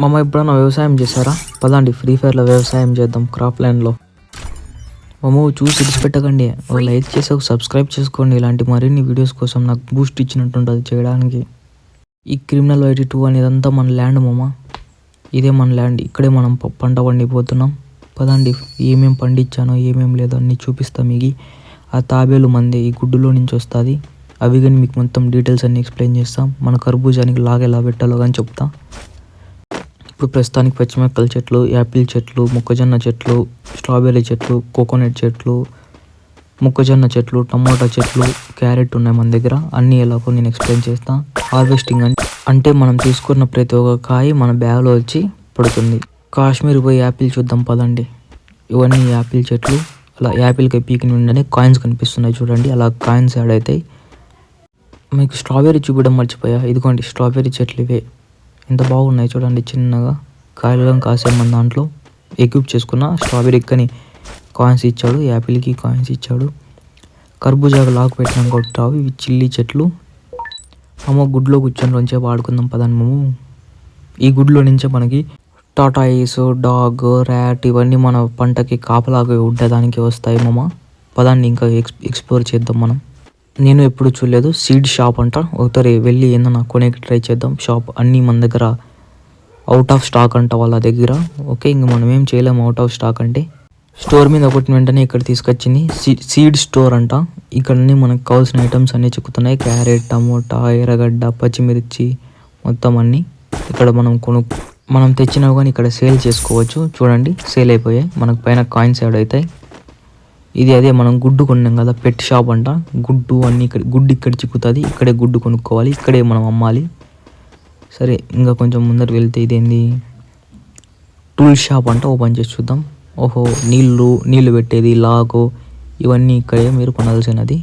మామ ఎప్పుడన్నా వ్యవసాయం చేశారా? పదండి ఫ్రీ ఫైర్లో వ్యవసాయం చేద్దాం క్రాప్ ల్యాండ్లో. మామ చూసి ఇడిచిపెట్టకండి, లైక్ చేసి ఒక సబ్స్క్రైబ్ చేసుకోండి. ఇలాంటి మరిన్ని వీడియోస్ కోసం నాకు బూస్ట్ ఇచ్చినట్టుంటుంది చేయడానికి. ఈ క్రిమినల్ వైటీ 2 అనేదంతా మన ల్యాండ్ మామ. ఇదే మన ల్యాండ్, ఇక్కడే మనం పంట పండిపోతున్నాం. పదండి ఏమేం పండించానో ఏమేం లేదో అన్నీ చూపిస్తాం. మీకు ఆ తాబేలు మంది ఈ గుడ్డులో నుంచి వస్తుంది. అవి కానీ మీకు మొత్తం డీటెయిల్స్ అన్నీ ఎక్స్ప్లెయిన్ చేస్తాం. మన కర్బూజానికి లాగా ఎలా పెట్టాలో కానీ చెప్తాం. ఇప్పుడు ప్రస్తుతానికి పచ్చిమిరపకాయల చెట్లు, యాపిల్ చెట్లు, మొక్కజొన్న చెట్లు, స్ట్రాబెర్రీ చెట్లు, కోకోనట్ చెట్లు, మొక్కజొన్న చెట్లు, టమోటా చెట్లు, క్యారెట్ ఉన్నాయి మన దగ్గర. అన్నీ ఎలాగో నేను ఎక్స్ప్లెయిన్ చేస్తాను. హార్వెస్టింగ్ అంటే మనం తీసుకున్న ప్రతి ఒక్క కాయ మన బ్యాగ్లో వచ్చి పడుతుంది. కాశ్మీర్ పోయి యాపిల్ చూద్దాం పదండి. ఇవన్నీ యాపిల్ చెట్లు. అలా యాపిల్కి పీకిని ఉండని కాయిన్స్ కనిపిస్తున్నాయి చూడండి, అలా కాయిన్స్ యాడ్ అవుతాయి. మీకు స్ట్రాబెర్రీ చూపించడం మర్చిపోయా, ఇదిగోండి స్ట్రాబెర్రీ చెట్లు ఇవే. ఎంత బాగున్నాయి చూడండి, చిన్నగా కాయలుగా కాసే మన దాంట్లో ఎక్విప్ చేసుకున్న. స్ట్రాబెర్రీ కానీ కాయిన్స్ ఇచ్చాడు, యాపిల్కి కాయిన్స్ ఇచ్చాడు. కర్బూజాకు లాక్ పెట్టినాం కొట్టావు. ఇవి చిల్లీ చెట్లు. అమ్మ గుడ్లో కూర్చొని రోజే వాడుకుందాం పదాన్ని మేము. ఈ గుడ్లో నుంచే మనకి టాటాయిస్, డాగ్, ర్యాట్ ఇవన్నీ మన పంటకి కాపలాగా ఉండడానికి వస్తాయి మామ. పదాన్ని ఇంకా ఎక్స్ప్లోర్ చేద్దాం మనం. నేను ఎప్పుడు చూడలేదు, సీడ్ షాప్ అంట. ఒకసారి వెళ్ళి ఏదన్నా కొనేకి ట్రై చేద్దాం. షాప్ అన్నీ మన దగ్గర అవుట్ ఆఫ్ స్టాక్ అంట వాళ్ళ దగ్గర. ఓకే, ఇంక మనం ఏం చేయలేము అవుట్ ఆఫ్ స్టాక్ అంటే. స్టోర్ మీద ఒకటి వెంటనే ఇక్కడ తీసుకొచ్చింది సీడ్ స్టోర్ అంట. ఇక్కడ మనకు కావాల్సిన ఐటమ్స్ అన్నీ చిక్కుతున్నాయి. క్యారెట్, టమోటా, ఎర్రగడ్డ, పచ్చిమిర్చి మొత్తం అన్నీ ఇక్కడ మనం తెచ్చినవి కానీ ఇక్కడ సేల్ చేసుకోవచ్చు. చూడండి సేల్ అయిపోయాయి. మనకు పైన కాయిన్స్ యాడ్ అవుతాయి. ఇది అదే మనం గుడ్డు కొన్నాం కదా, పెట్ షాప్ అంట. గుడ్డు అన్నీ గుడ్డు ఇక్కడ చిక్కుతుంది. ఇక్కడే గుడ్డు కొనుక్కోవాలి, ఇక్కడే మనం అమ్మాలి. సరే ఇంకా కొంచెం ముందర వెళ్తే ఇదేంది టూల్ షాప్ అంట. ఓపెన్ చేసి చూద్దాం. ఓహో నీళ్లు పెట్టేది, లాగో ఇవన్నీ ఇక్కడే మీరు కొనాల్సినది.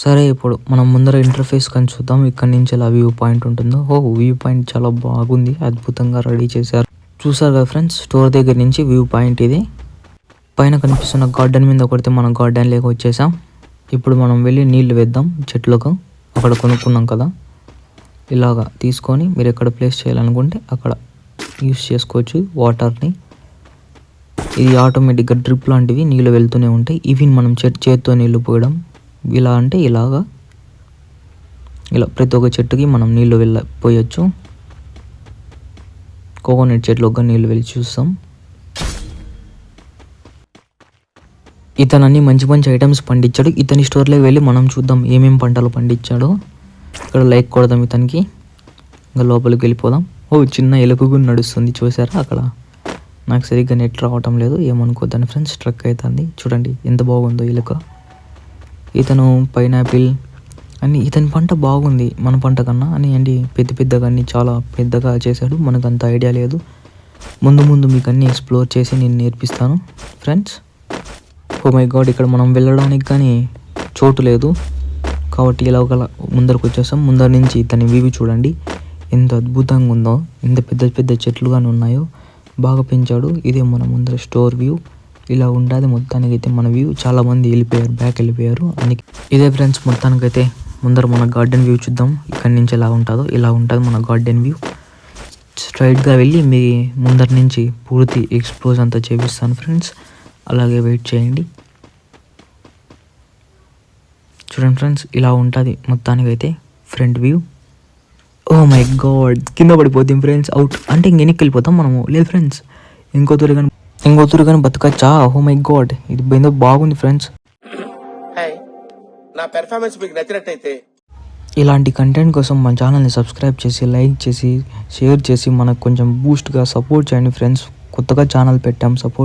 సరే ఇప్పుడు మనం ముందర ఇంటర్ఫేస్ కానీ చూద్దాం. ఇక్కడ నుంచి ఎలా వ్యూ పాయింట్ ఉంటుందో. వ్యూ పాయింట్ చాలా బాగుంది, అద్భుతంగా రెడీ చేశారు. చూసారు కదా ఫ్రెండ్స్, స్టోర్ దగ్గర నుంచి వ్యూ పాయింట్ ఇది. పైన కనిపిస్తున్న గార్డెన్ మీద కొడితే మనం గార్డెన్ లేక వచ్చేసాం. ఇప్పుడు మనం వెళ్ళి నీళ్లు వేద్దాం చెట్లకు. అక్కడ కొనుక్కున్నాం కదా, ఇలాగా తీసుకొని మీరు ఎక్కడ ప్లేస్ చేయాలనుకుంటే అక్కడ యూస్ చేసుకోవచ్చు వాటర్ని. ఇది ఆటోమేటిక్గా డ్రిప్ లాంటివి నీళ్ళు వెళ్తూనే ఉంటాయి. ఇవి మనం చేత్తో నీళ్లు పోయడం. ఇలా అంటే ఇలా ప్రతి ఒక్క చెట్టుకి మనం నీళ్లు పోయొచ్చు. కోకోనట్ చెట్లకు నీళ్లు వెళ్ళి చూస్తాం. ఇతను అన్ని మంచి మంచి ఐటమ్స్ పండించాడు. ఇతని స్టోర్లోకి వెళ్ళి మనం చూద్దాం ఏమేమి పంటలు పండించాడో. ఇక్కడ లైక్ కొడదాం ఇతనికి. ఇంకా లోపలికి వెళ్ళిపోదాం. చిన్న ఎలుక కూడా నడుస్తుంది చూసారా అక్కడ. నాకు సరిగ్గా నెట్ రావటం లేదు, ఏమనుకోద్దని ఫ్రెండ్స్, స్ట్రక్ అవుతుంది. చూడండి ఎంత బాగుందో ఎలుక. ఇతను పైనాపిల్ అని, ఇతని పంట బాగుంది మన పంట కన్నా అని అండి. పెద్దగా అన్నీ చాలా పెద్దగా చేశాడు. మనకు అంత ఐడియా లేదు. ముందు మీకు అన్నీ ఎక్స్ప్లోర్ చేసి నేను నేర్పిస్తాను ఫ్రెండ్స్. ఓ మై గాడ్, ఇక్కడ మనం వెళ్ళడానికి కానీ చోటు లేదు కాబట్టి ఇలా ముందరకు వచ్చేసాం. ముందర నుంచి ఇతని వ్యూ చూడండి ఎంత అద్భుతంగా ఉందో. ఎంత పెద్ద చెట్లు కానీ ఉన్నాయో, బాగా పెంచాడు. ఇదే మన ముందర స్టోర్ వ్యూ. ఇలా ఉండాలి మొత్తానికి అయితే మన వ్యూ. చాలా మంది బ్యాక్ వెళ్ళిపోయారు. ఇదే ఫ్రెండ్స్ మొత్తానికైతే ముందర మన గార్డెన్ వ్యూ చూద్దాం. ఇక్కడి నుంచి ఎలా ఉంటుందో. ఇలా ఉంటుంది మన గార్డెన్ వ్యూ. స్ట్రైట్గా వెళ్ళి మీ ముందర నుంచి పూర్తి ఎక్స్ప్లోజ్ అంతా చేపిస్తాను ఫ్రెండ్స్. అలాగే వెయిట్ చేయండి. చూడండి ఫ్రెండ్స్, ఇలా ఉంటుంది మొత్తానికైతే front view. Oh my god, కింద పడిపోతాం ఫ్రెండ్స్. అవుట్ అంటే ఇంకెనికి వెళ్ళిపోతాం మనము. లేదు ఫ్రెండ్స్, ఇంకో తూరు కానీ బతకచ్చా. ఓ మై గాడ్, ఇది ఏందో బాగుంది ఫ్రెండ్స్. నా పెర్ఫార్మెన్స్ మీకు నచ్చినట్టయితే ఇలాంటి కంటెంట్ కోసం మన ఛానల్ని సబ్స్క్రైబ్ చేసి, లైక్ చేసి, షేర్ చేసి మనకు కొంచెం బూస్ట్గా సపోర్ట్ చేయండి ఫ్రెండ్స్. కొత్తగా ఛానల్ పెట్టాం, సపోర్ట్